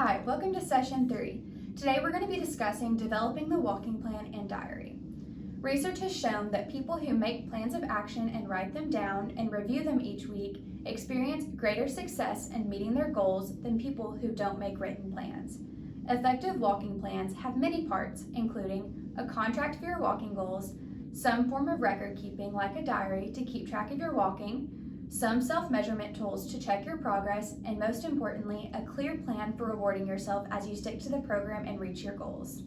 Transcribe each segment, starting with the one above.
Hi, welcome to Session 3. Today we're going to be discussing developing the walking plan and diary. Research has shown that people who make plans of action and write them down and review them each week experience greater success in meeting their goals than people who don't make written plans. Effective walking plans have many parts, including a contract for your walking goals, some form of record keeping like a diary to keep track of your walking, some self-measurement tools to check your progress, and most importantly, a clear plan for rewarding yourself as you stick to the program and reach your goals.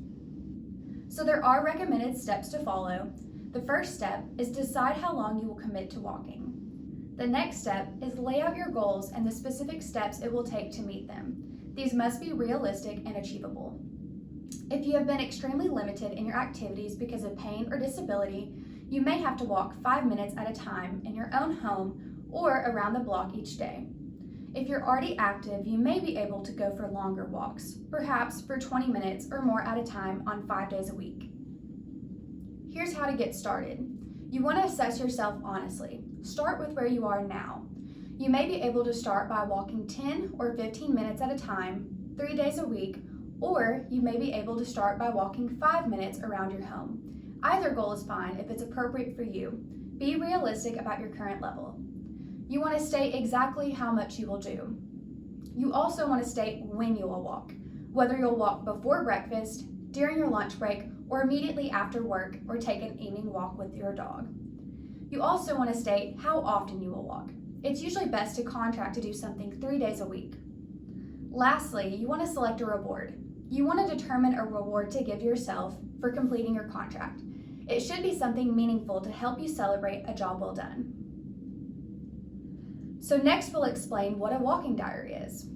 So there are recommended steps to follow. The first step is decide how long you will commit to walking. The next step is lay out your goals and the specific steps it will take to meet them. These must be realistic and achievable. If you have been extremely limited in your activities because of pain or disability, you may have to walk 5 minutes at a time in your own home or around the block each day. If you're already active, you may be able to go for longer walks, perhaps for 20 minutes or more at a time on 5 days a week. Here's how to get started. You want to assess yourself honestly. Start with where you are now. You may be able to start by walking 10 or 15 minutes at a time, 3 days a week, or you may be able to start by walking 5 minutes around your home. Either goal is fine if it's appropriate for you. Be realistic about your current level. You want to state exactly how much you will do. You also want to state when you will walk, whether you'll walk before breakfast, during your lunch break, or immediately after work, or take an evening walk with your dog. You also want to state how often you will walk. It's usually best to contract to do something 3 days a week. Lastly, you want to select a reward. You want to determine a reward to give yourself for completing your contract. It should be something meaningful to help you celebrate a job well done. So next we'll explain what a walking diary is.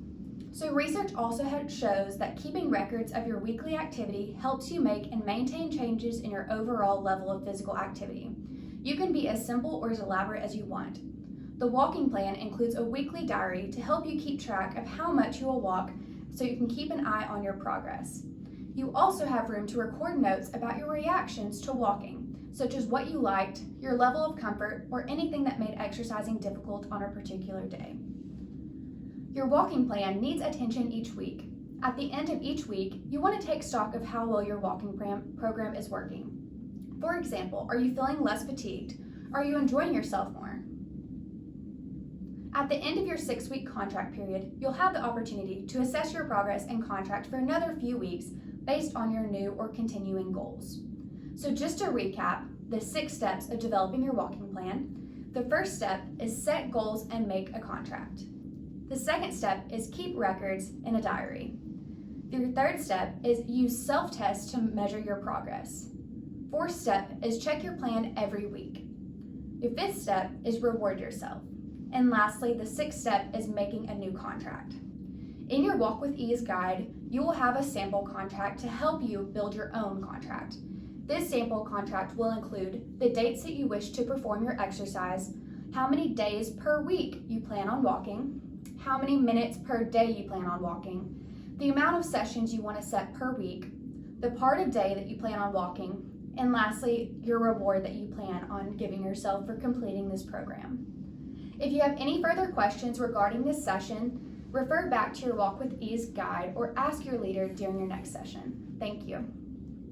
So research also shows that keeping records of your weekly activity helps you make and maintain changes in your overall level of physical activity. You can be as simple or as elaborate as you want. The walking plan includes a weekly diary to help you keep track of how much you will walk so you can keep an eye on your progress. You also have room to record notes about your reactions to walking, such as what you liked, your level of comfort, or anything that made exercising difficult on a particular day. Your walking plan needs attention each week. At the end of each week, you want to take stock of how well your walking program is working. For example, are you feeling less fatigued? Are you enjoying yourself more? At the end of your 6-week contract period, you'll have the opportunity to assess your progress and contract for another few weeks based on your new or continuing goals. So just to recap, the 6 steps of developing your walking plan. The first step is set goals and make a contract. The second step is keep records in a diary. Your third step is use self-tests to measure your progress. Fourth step is check your plan every week. Your fifth step is reward yourself. And lastly, the 6th step is making a new contract. In your Walk with Ease guide, you will have a sample contract to help you build your own contract. This sample contract will include the dates that you wish to perform your exercise, how many days per week you plan on walking, how many minutes per day you plan on walking, the amount of sessions you want to set per week, the part of day that you plan on walking, and lastly, your reward that you plan on giving yourself for completing this program. If you have any further questions regarding this session, refer back to your Walk with Ease guide or ask your leader during your next session. Thank you.